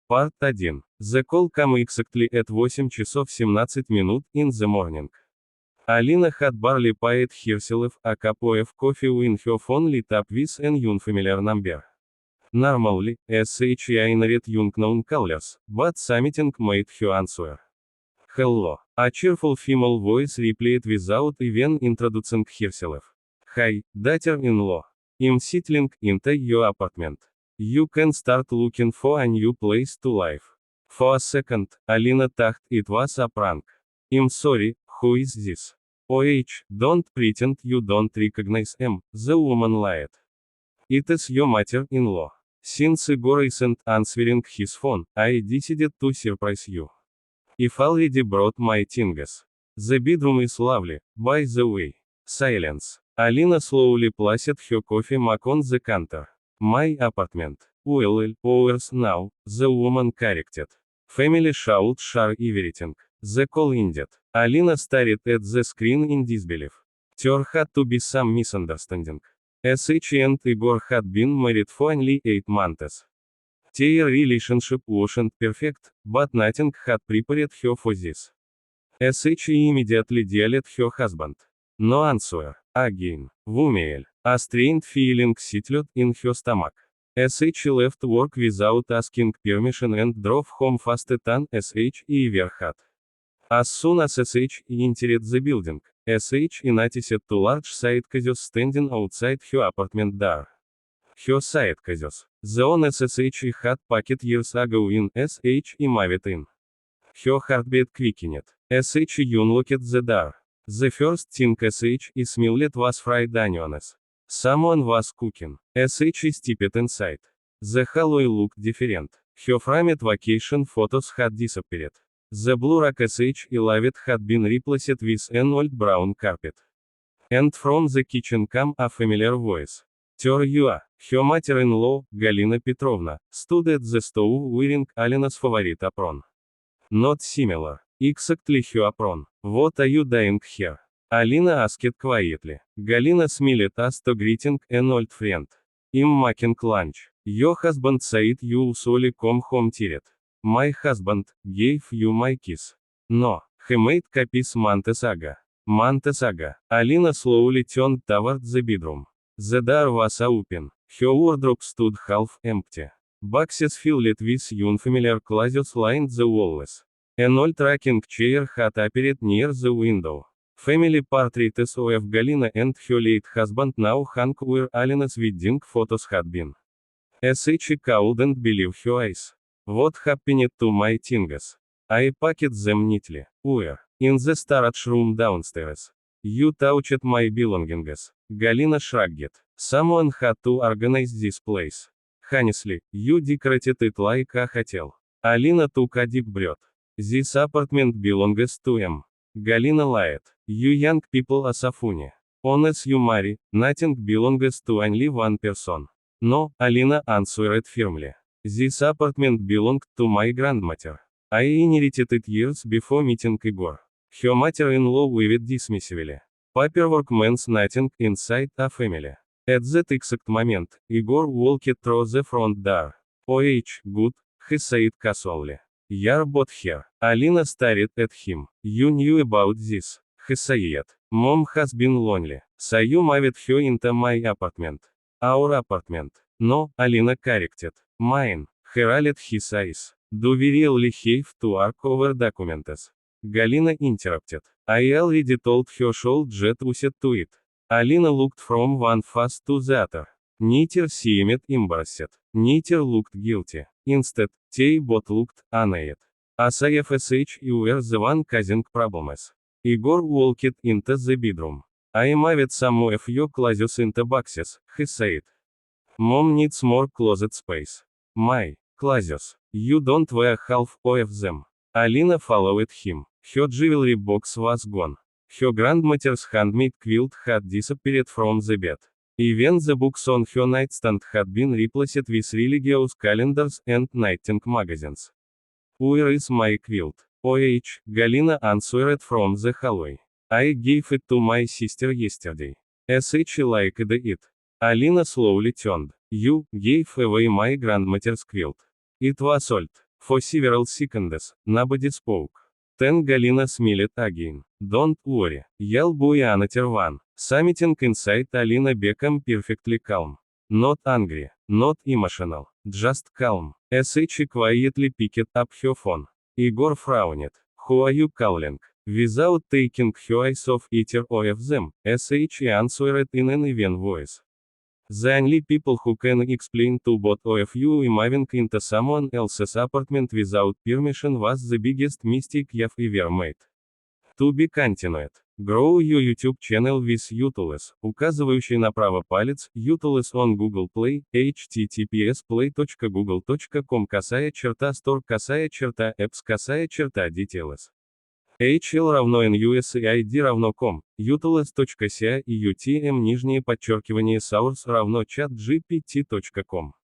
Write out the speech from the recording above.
Part 1. The call came exactly at 8 часов 17 минут in the morning. Alina had barely paid herself a cup of coffee when her phone lit up with an unfamiliar number. Normally, SHI ignored unknown callers, but something made her answer. Hello. A cheerful female voice replied without even introducing herself. Hi, daughter-in-law. I'm settling into your apartment. You can start looking for a new place to live. For a second, Alina thought it was a prank. I'm sorry, who is this? Don't pretend you don't recognize him, the woman lied. It is your mother-in-law. Since Igor isn't answering his phone, I decided to surprise you. I've already brought my things. The bedroom is lovely, by the way. Silence. Alina slowly placed her coffee mug on the counter. My apartment. Well, ours now, the woman corrected. Family should share everything. The call ended. Alina stared at the screen in disbelief. There had to be some misunderstanding. SH and Igor had been married for only 8 months. Their relationship wasn't perfect, but nothing had prepared her for this. SH immediately dialed her husband. No answer. Again. Womail. A strange feeling settled in her stomach. SH left work without asking permission and drove home faster than SH ever had. As soon as SH entered the building, SH noticed two large sidecars standing outside her apartment door. Her sidecars. The ones SH had packed years ago in SH moved in. Her heartbeat quickened. SH unlocked the door. The first thing SH smelled was fried onions. Someone was cooking. SH stepped inside. The hallway looked different. Her framed vacation photos had disappeared. The blue rug SH loved had been replaced with an old brown carpet. And from the kitchen came a familiar voice. There you are. Her mother-in-law, Galina Petrovna, stood at the stove wearing Alina's favorite apron. Not similar. Exactly her apron. What are you doing here? Alina asked quietly. Galina smiled as to greeting an old friend. I'm making lunch. Your husband said you usually come home tired. My husband gave you my kiss. No, he made copies months ago. Months ago. Alina slowly turned toward the bedroom. The door was open. Her wardrobe stood half empty. Boxes filled with unfamiliar clothes lined the walls. An old rocking chair had appeared near the window. Family portraits of Galina and her late husband now hung where Alina's wedding photos had been. SH couldn't believe her eyes. What happened to my things? I packed them neatly. Where? In the storage room downstairs. You touched my belongings. Galina shrugged. Someone had to organize this place. Honestly, you decorated it like a hotel. Alina took a deep breath. This apartment belongs to him. Galina lied. You young people are so funny. Unless you marry, nothing belongs to only one person. No, Alina answered firmly. This apartment belonged to my grandmother. I inherited it years before meeting Igor. Her mother-in-law waved dismissively. Paperwork means nothing inside a family. At that exact moment, Igor walked through the front door. Good, he said casually. You're both here. Alina stared at him. You knew about this, he said. Mom has been lonely, so you moved her into my apartment. Our apartment. No, Alina corrected. Mine. He rolled his eyes. Do we really have to argue over documents? Galina interrupted. I already told her should get used to it. Alina looked from one face to the other. Neither seemed embarrassed. Neither looked guilty. Instead, they both looked annoyed. As if SH were the one causing problems. Igor walked into the bedroom. I moved some of your clothes into boxes, he said. Mom needs more closet space. My clothes. You don't wear half of them. Alina followed him. Her jewelry box was gone. Her grandmother's handmade quilt had disappeared from the bed. Even the books on her nightstand had been replaced with religious calendars and knitting magazines. Where is my quilt? Galina answered from the hallway. I gave it to my sister yesterday. SH liked it. Alina slowly turned. You gave away my grandmother's quilt. It was old. For several seconds, nobody spoke. Then Galina smiled again. Don't worry. You'll be another one. Something inside Alina became perfectly calm. Not angry, not emotional, just calm. She quietly picked up her phone. Igor frowned. Who are you calling? Without taking her eyes off either of them, she answered in an even voice. The only people who can explain to both of you moving into someone else's apartment without permission was the biggest mistake you've ever made. To be continued. Grow your YouTube channel with utils, указывающий направо палец, utils on Google Play, https://play.google.com /store/apps details. HL равно NUSAID равно com, utils.ca и UTM _source равно chat gpt.com.